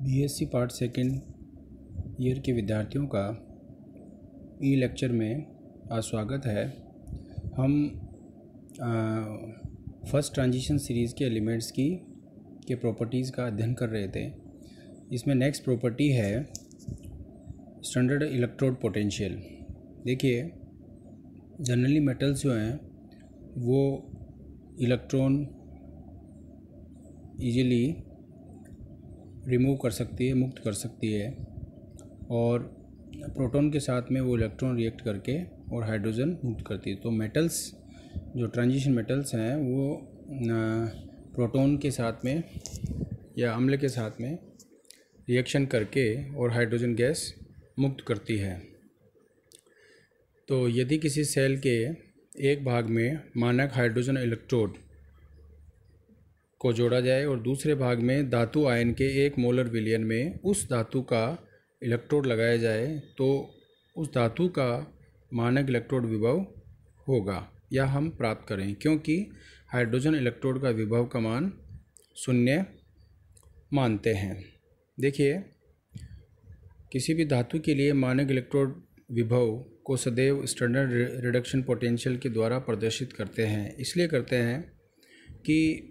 BSc part second year के विद्यार्थियों का ई लेक्चर में आज स्वागत है। हम फर्स्ट ट्रांजिशन सीरीज़ के एलिमेंट्स के प्रॉपर्टीज़ का अध्ययन कर रहे थे। इसमें नेक्स्ट प्रॉपर्टी है स्टैंडर्ड इलेक्ट्रोड पोटेंशियल। देखिए, जनरली मेटल्स जो हैं वो इलेक्ट्रॉन इजीली रिमूव कर सकती है, मुक्त कर सकती है, और प्रोटॉन के साथ में वो इलेक्ट्रॉन रिएक्ट करके और हाइड्रोजन मुक्त करती है। तो मेटल्स जो ट्रांजिशन मेटल्स हैं वो प्रोटॉन के साथ में या अम्ल के साथ में रिएक्शन करके और हाइड्रोजन गैस मुक्त करती है। तो यदि किसी सेल के एक भाग में मानक हाइड्रोजन इलेक्ट्रोड को जोड़ा जाए और दूसरे भाग में धातु आयन के 1 मोलर विलयन में उस धातु का इलेक्ट्रोड लगाया जाए तो उस धातु का मानक इलेक्ट्रोड विभव होगा या हम प्राप्त करें, क्योंकि हाइड्रोजन इलेक्ट्रोड का विभव का मान 0 मानते हैं। देखिए, किसी भी धातु के लिए मानक इलेक्ट्रोड विभव को सदैव स्टैंडर्ड रिडक्शन पोटेंशियल के द्वारा प्रदर्शित करते हैं। इसलिए करते हैं कि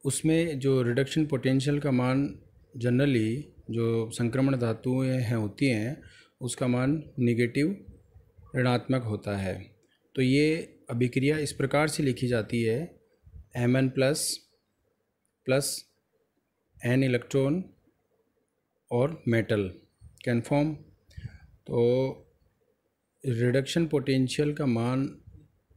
उसमें जो रिडक्शन पोटेंशियल का मान जनरली जो संक्रमण धातुएं हैं होती हैं उसका मान निगेटिव ऋणात्मक होता है। तो ये अभिक्रिया इस प्रकार से लिखी जाती है Mn प्लस n इलेक्ट्रॉन और मेटल कैन फॉर्म। तो रिडक्शन पोटेंशियल का मान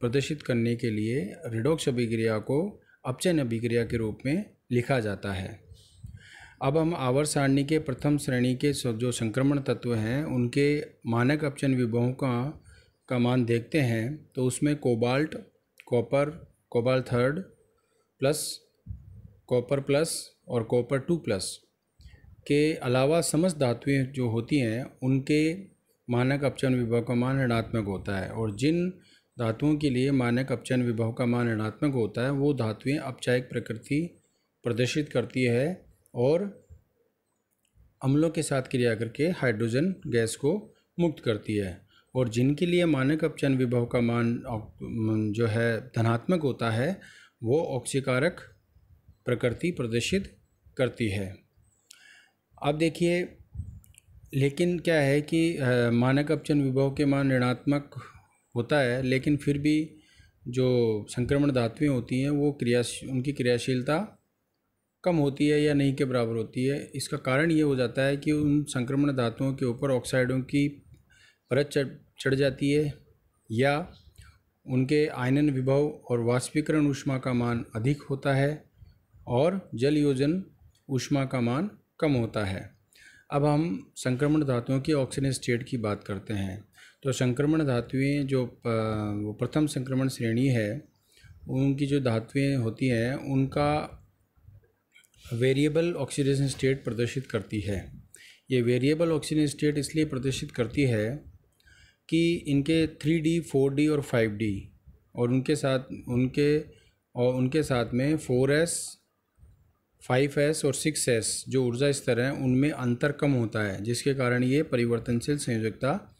प्रदर्शित करने के लिए रिडॉक्स अभिक्रिया को अपचयन अभिक्रिया के रूप में लिखा जाता है। अब हम आवर्त सारणी के प्रथम श्रेणी के जो संक्रमण तत्व हैं उनके मानक अपचयन विभवों का मान देखते हैं। तो उसमें cobalt, copper, cobalt third plus, copper plus और कॉपर 2+ के अलावा समस्त धातुएं जो होती हैं उनके मानक अपचयन विभव का मान ऋणात्मक होता है। और जिन धातुओं के लिए मानक अपचयन विभव का मान ऋणात्मक होता है वो धातुएं अपचायक प्रकृति प्रदर्शित करती है और अम्लों के साथ क्रिया करके हाइड्रोजन गैस को मुक्त करती है। और जिनके लिए मानक अपचयन विभव का मान जो है धनात्मक होता है वो ऑक्सीकारक प्रकृति प्रदर्शित करती है। अब देखिए, लेकिन क्या है कि मानक अपचयन विभव के मान ऋणात्मक होता है, लेकिन फिर भी जो संक्रमण धातुएं होती हैं वो उनकी क्रियाशीलता कम होती है या नहीं के बराबर होती है। इसका कारण ये हो जाता है कि उन संक्रमण धातुओं के ऊपर ऑक्साइडों की परत चढ़ जाती है या उनके आयनन विभव और वाष्पीकरण ऊष्मा का मान अधिक होता है और जल योजन ऊष्मा का मान कम होता है। अब हम संक्रमण धातुओं की ऑक्सीजन स्टेट की बात करते हैं। तो संक्रमण धातुएं जो वो प्रथम संक्रमण श्रेणी है उनकी जो धातुएं होती हैं उनका वेरिएबल ऑक्सीडेशन स्टेट प्रदर्शित करती है। ये वेरिएबल ऑक्सीजन स्टेट इसलिए प्रदर्शित करती है कि इनके 3D, 4D और 5D और उनके साथ में 4s, 5s और 6s जो ऊर्जा स्तर हैं उनमें अंतर कम होता है, जिसके कारण ये परिवर्तनशील संयोजकता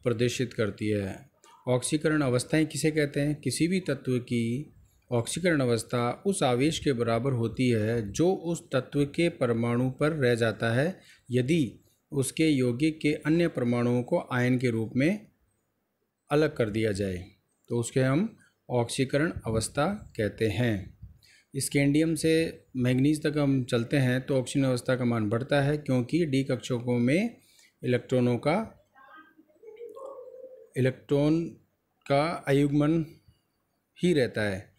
प्रदर्शित करती है। ऑक्सीकरण अवस्थाएं किसे कहते हैं? किसी भी तत्व की ऑक्सीकरण अवस्था उस आवेश के बराबर होती है जो उस तत्व के परमाणु पर रह जाता है यदि उसके यौगिक के अन्य परमाणुओं को आयन के रूप में अलग कर दिया जाए, तो उसके हम ऑक्सीकरण अवस्था कहते हैं। स्कैंडियम से मैग्नीज तक हम चलते हैं तो ऑक्सीजन अवस्था का मान बढ़ता है, क्योंकि डी कक्षकों में इलेक्ट्रॉन का अयुग्मन ही रहता है।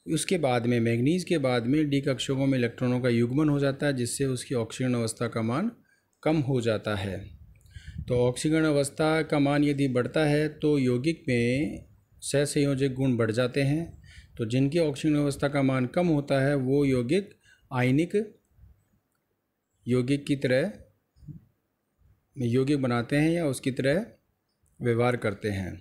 उसके बाद में मैग्नीज के बाद में डी कक्षकों में इलेक्ट्रॉनों का युग्मन हो जाता है, जिससे उसकी ऑक्सीजन अवस्था का मान कम हो जाता है। तो ऑक्सीकरण अवस्था का मान यदि बढ़ता है तो यौगिक में सहसंयोजक गुण बढ़ जाते हैं। तो जिनकी ऑक्सीजन अवस्था का मान कम होता है वो यौगिक आयनिक यौगिक की तरह यौगिक बनाते हैं या उसकी तरह व्यवहार करते हैं।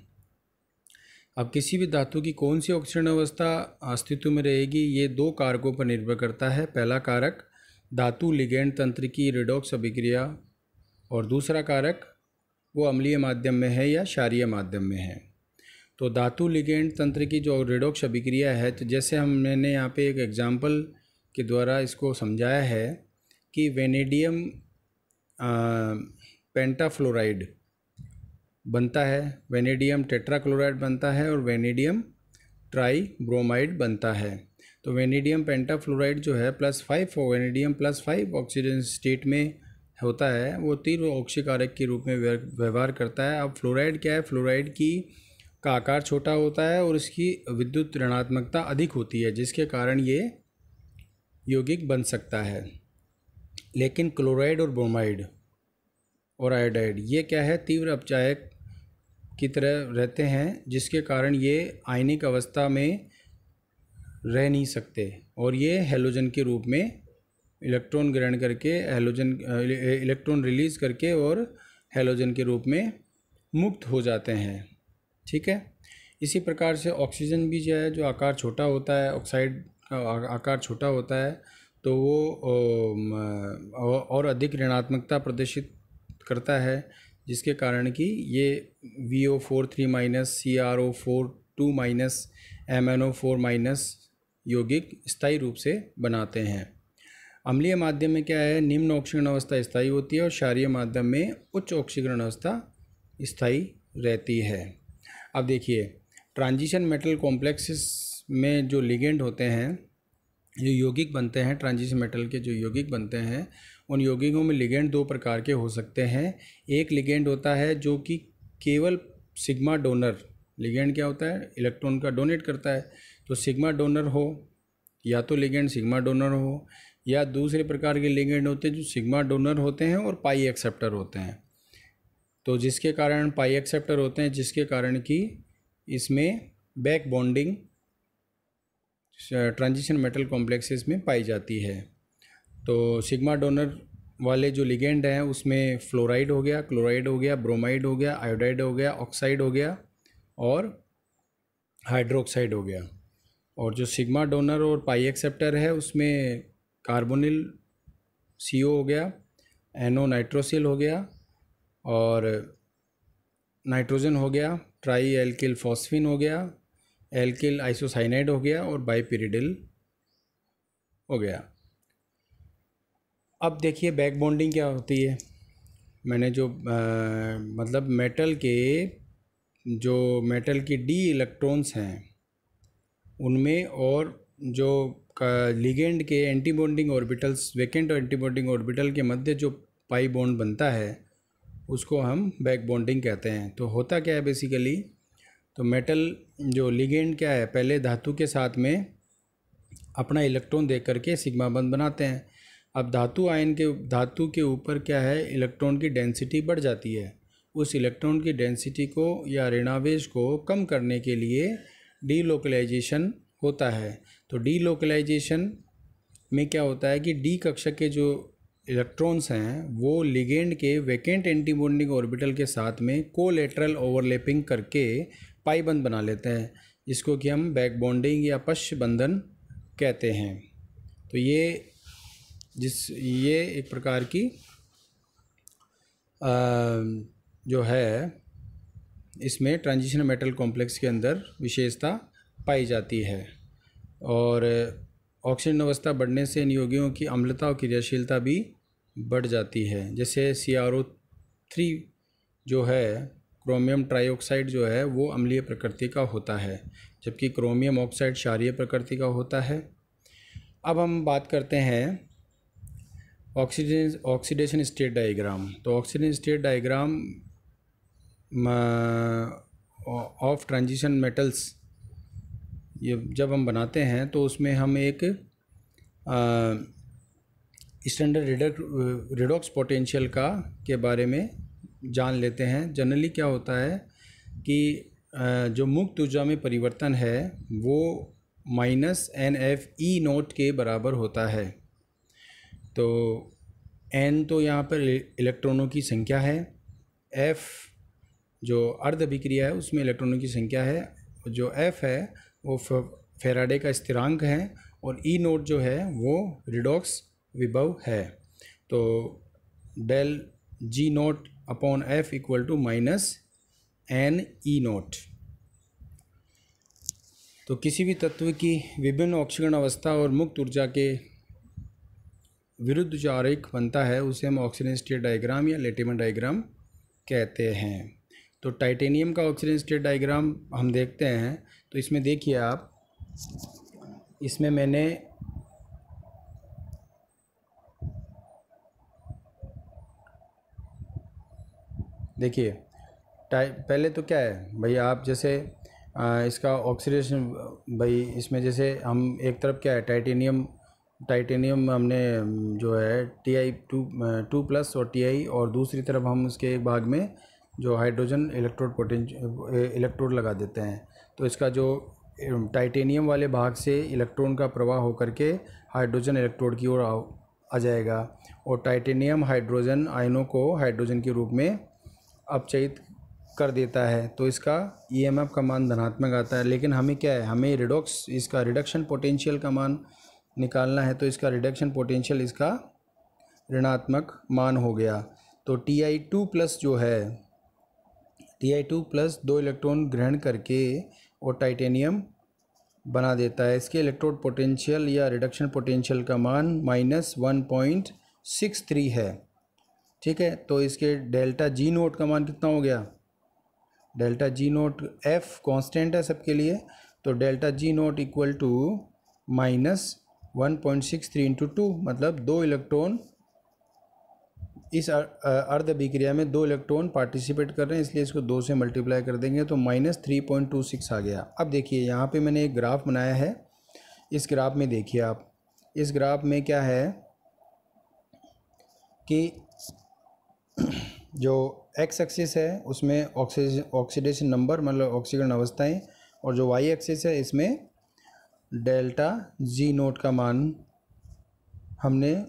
अब किसी भी धातु की कौन सी ऑक्सीकरण अवस्था अस्तित्व में रहेगी ये 2 कारकों पर निर्भर करता है। पहला कारक धातु लिगेंड तंत्र की रिडॉक्स अभिक्रिया और दूसरा कारक वो अम्लीय माध्यम में है या क्षारीय माध्यम में है। तो धातु लिगेंड तंत्र की जो रिडॉक्स अभिक्रिया है, तो जैसे मैंने यहाँ पे एक एग्जांपल के द्वारा इसको समझाया है कि वेनेडियम पेंटाफ्लोराइड बनता है, वेनेडियम टेट्राक्लोराइड बनता है और वेनेडियम ट्राई ब्रोमाइड बनता है। तो वेनेडियम पेंटाफ्लोराइड जो है +5 और वेनेडियम +5 ऑक्सीजन स्टेट में होता है, वो तीव्र ऑक्सीकारक के रूप में व्यवहार करता है। अब फ्लोराइड क्या है, फ्लोराइड का आकार छोटा होता है और इसकी विद्युत ऋणात्मकता अधिक होती है, जिसके कारण ये यौगिक बन सकता है। लेकिन क्लोराइड और ब्रोमाइड और आयोडाइड ये क्या है, तीव्र अपचायक की तरह रहते हैं, जिसके कारण ये आयनिक अवस्था में रह नहीं सकते और ये हैलोजन के रूप में इलेक्ट्रॉन ग्रहण करके इलेक्ट्रॉन रिलीज़ करके और हैलोजन के रूप में मुक्त हो जाते हैं। ठीक है। इसी प्रकार से ऑक्सीजन भी जो है, जो आकार छोटा होता है, ऑक्साइड का आकार छोटा होता है, तो वो और अधिक ऋणात्मकता प्रदर्शित करता है, जिसके कारण कि ये VO43- CrO4 2- MnO4- यौगिक स्थायी रूप से बनाते हैं। अम्लीय माध्यम में क्या है, निम्न ऑक्सीकरण अवस्था स्थायी होती है और क्षारीय माध्यम में उच्च ऑक्सीकरण अवस्था स्थायी रहती है। अब देखिए, ट्रांजिशन मेटल कॉम्प्लेक्सेस में जो लिगेंड होते हैं, जो यौगिक बनते हैं, ट्रांजिशन मेटल के जो यौगिक बनते हैं, उन यौगिकों में लिगेंड दो प्रकार के हो सकते हैं। एक लिगेंड होता है जो कि केवल सिग्मा डोनर, लिगेंड क्या होता है, इलेक्ट्रॉन का डोनेट करता है, तो सिग्मा डोनर हो, या तो लिगेंड सिग्मा डोनर हो, या दूसरे प्रकार के लिगेंड होते हैं जो सिग्मा डोनर होते हैं और पाई एक्सेप्टर होते हैं। तो जिसके कारण पाई एक्सेप्टर होते हैं, जिसके कारण कि इसमें back bonding transition metal complexes में पाई जाती है। तो सिग्मा डोनर वाले जो लिगेंड हैं उसमें फ्लोराइड हो गया, क्लोराइड हो गया, ब्रोमाइड हो गया, आयोडाइड हो गया, ऑक्साइड हो गया और हाइड्रोक्साइड हो गया। और जो सिग्मा डोनर और पाई एक्सेप्टर है उसमें कार्बोनिल CO हो गया, NO नाइट्रोसिल हो गया और नाइट्रोजन हो गया, ट्राई एल्किल फॉस्फिन हो गया, एल्किल आइसोसाइनाइड हो गया और बाइपिरिडिल हो गया। अब देखिए बैक बॉन्डिंग क्या होती है। मैंने जो मतलब मेटल की D इलेक्ट्रॉन्स हैं उनमें और जो लिगेंड के anti bonding orbitals, vacant anti bonding orbital के मध्य जो पाई बॉन्ड बनता है उसको हम बैक बॉन्डिंग कहते हैं। तो होता क्या है बेसिकली, तो मेटल जो लिगेंड क्या है, पहले धातु के साथ में अपना इलेक्ट्रॉन दे करके सिग्मा बंध बनाते हैं। अब धातु के ऊपर क्या है, इलेक्ट्रॉन की डेंसिटी बढ़ जाती है। उस इलेक्ट्रॉन की डेंसिटी को या ऋणावेश को कम करने के लिए डीलोकलाइजेशन होता है। तो डीलोकलाइजेशन में क्या होता है कि डी कक्षा के जो इलेक्ट्रॉन्स हैं वो लिगेंड के वैकेंट एंटी बॉन्डिंग ऑर्बिटल के साथ में कोलेटरल ओवरलैपिंग करके पाई बंध बना लेते हैं, जिसको कि हम बैक बॉन्डिंग या पश्च बंधन कहते हैं। तो ये एक प्रकार की जो है इसमें ट्रांजिशन मेटल कॉम्प्लेक्स के अंदर विशेषता पाई जाती है। और ऑक्सीजन अवस्था बढ़ने से इन यौगिकों की अम्लता और क्रियाशीलता भी बढ़ जाती है। जैसे CrO3 जो है, क्रोमियम ट्राइऑक्साइड जो है, वो अम्लीय प्रकृति का होता है, जबकि क्रोमियम ऑक्साइड क्षारीय प्रकृति का होता है। अब हम बात करते हैं ऑक्सीडेशन स्टेट डायग्राम। तो oxidation state diagram of transition metals ये जब हम बनाते हैं तो उसमें हम एक स्टैंडर्ड रिडॉक्स पोटेंशियल के बारे में जान लेते हैं। जनरली क्या होता है कि जो मुक्त ऊर्जा में परिवर्तन है वो -NFE0 के बराबर होता है। तो N तो यहाँ पर इलेक्ट्रॉनों की संख्या है, F जो अर्ध अभिक्रिया है उसमें इलेक्ट्रॉनों की संख्या है, जो F है वो फैराडे का स्थिरांक है, और E0 जो है वो रिडॉक्स विभव है। तो del G naught upon F equal to minus N E naught. तो किसी भी तत्व की विभिन्न ऑक्सीकरण अवस्था और मुक्त ऊर्जा के विरुद्ध जो आरेख बनता है उसे हम ऑक्सीजन स्टेट डायग्राम या लेटिमर डायग्राम कहते हैं। तो टाइटेनियम का ऑक्सीजन स्टेट डायग्राम हम देखते हैं। तो इसमें देखिए आप, इसमें मैंने देखिए पहले तो क्या है भाई, आप जैसे इसका ऑक्सीडेशन भाई, इसमें जैसे हम एक तरफ क्या है टाइटेनियम हमने जो है Ti2+ और Ti, और दूसरी तरफ हम उसके एक भाग में जो हाइड्रोजन इलेक्ट्रोड लगा देते हैं। तो इसका जो टाइटेनियम वाले भाग से इलेक्ट्रॉन का प्रवाह होकर के हाइड्रोजन इलेक्ट्रोड की ओर आ जाएगा, और टाइटेनियम हाइड्रोजन आयनों को हाइड्रोजन के रूप में अपचयित कर देता है। तो इसका EMF का मान धनात्मक आता है। लेकिन हमें क्या है, हमें इसका रिडक्शन पोटेंशियल का मान निकालना है। तो इसका रिडक्शन पोटेंशियल इसका ऋणात्मक मान हो गया। तो Ti2+ जो है, Ti2+ 2 इलेक्ट्रॉन ग्रहण करके और टाइटेनियम बना देता है। इसके इलेक्ट्रोड पोटेंशियल या रिडक्शन पोटेंशियल का मान -1.63 है। ठीक है, तो इसके डेल्टा जी नोट का मान कितना हो गया, delta G naught F constant है सबके लिए। तो delta G naught equal to -1.63 into 2, मतलब 2 इलेक्ट्रॉन इस अर्ध अभिक्रिया में 2 इलेक्ट्रॉन पार्टिसिपेट कर रहे हैं, इसलिए इसको 2 से मल्टीप्लाई कर देंगे तो -3.26 आ गया। अब देखिए यहाँ पे मैंने एक ग्राफ बनाया है। इस ग्राफ में देखिए आप, इस ग्राफ में क्या है कि जो एक्स एक्सिस है उसमें ऑक्सीडेशन नंबर मतलब ऑक्सीकरण अवस्थाएं, और जो वाई एक्सिस है इसमें डेल्टा जी नोट का मान हमने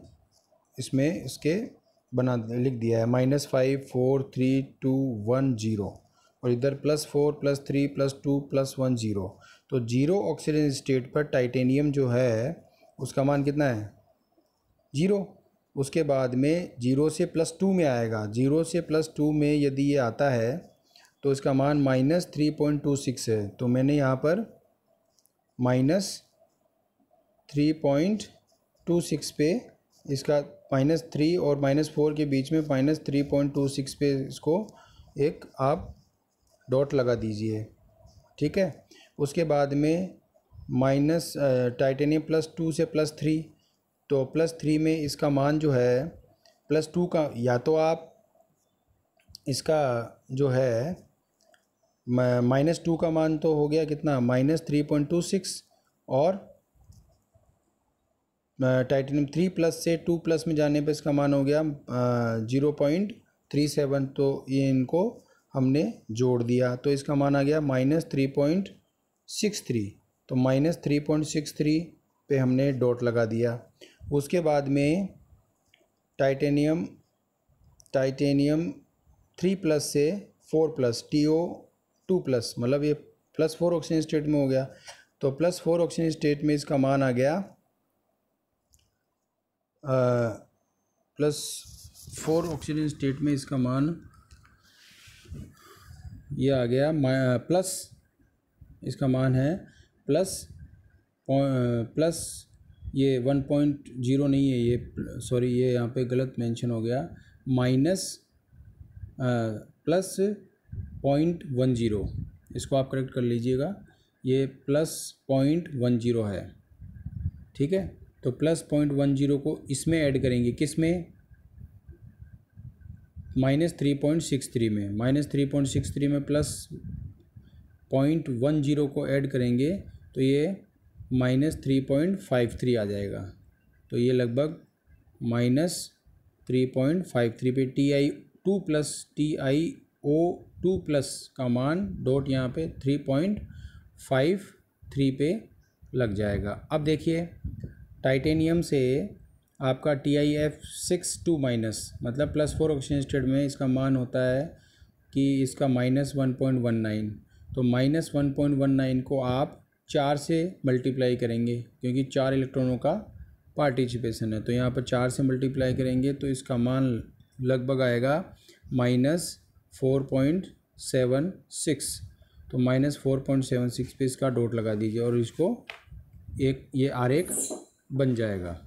इसमें इसके लिख दिया है -5 4 3 2 1 0, और इधर +4 +3 +2 +1 0। तो 0 ऑक्सीजन स्टेट पर टाइटेनियम जो है उसका मान कितना है, 0। उसके बाद में 0 से +2 में आएगा। 0 से +2 में यदि ये आता है तो इसका मान -3.26 है। तो मैंने यहाँ पर -3.26 पे इसका -3 और -4 के बीच में -3.26 पे इसको एक आप डॉट लगा दीजिए। ठीक है, उसके बाद में टाइटेनियम +2 से +3, तो +3 में इसका मान जो है +2 का, या तो आप इसका जो है -2 का मान तो हो गया कितना, -3.26, और टाइटेनियम 3+ से 2+ में जाने पर इसका मान हो गया 0.37। तो ये इनको हमने जोड़ दिया तो इसका मान आ गया -3.63। तो -3.63 पे हमने डॉट लगा दिया। उसके बाद में टाइटेनियम 3+ से 4+, TO2+, मतलब ये +4 ऑक्सीजन स्टेट में हो गया। तो +4 ऑक्सीजन स्टेट में इसका मान आ गया +4 ऑक्सीजन स्टेट में इसका मान ये आ गया प्लस, इसका मान है प्लस ये 1.0 नहीं है, ये सॉरी ये यहाँ पे गलत मेंशन हो गया, +0.10, इसको आप करेक्ट कर लीजिएगा, ये +0.10 है। ठीक है, तो +0.10 को इसमें ऐड करेंगे, किस में, -3.63 में, -3.63 में +0.10 को ऐड करेंगे तो ये -3.53 आ जाएगा। तो ये लगभग -3.53 पे Ti2+ TiO2+ का मान डॉट यहाँ पे 3.53 पे लग जाएगा। अब देखिए टाइटेनियम से आपका TiF6 2- मतलब +4 ऑक्सीजन स्टेट में इसका मान होता है कि इसका -1.19। तो -1.19 को आप 4 से मल्टीप्लाई करेंगे क्योंकि 4 इलेक्ट्रॉनों का पार्टिसिपेशन है। तो यहाँ पर 4 से मल्टीप्लाई करेंगे तो इसका मान लगभग आएगा -4.76। तो -4.76 पे इसका डॉट लगा दीजिए और इसको एक ये आरेख बन जाएगा।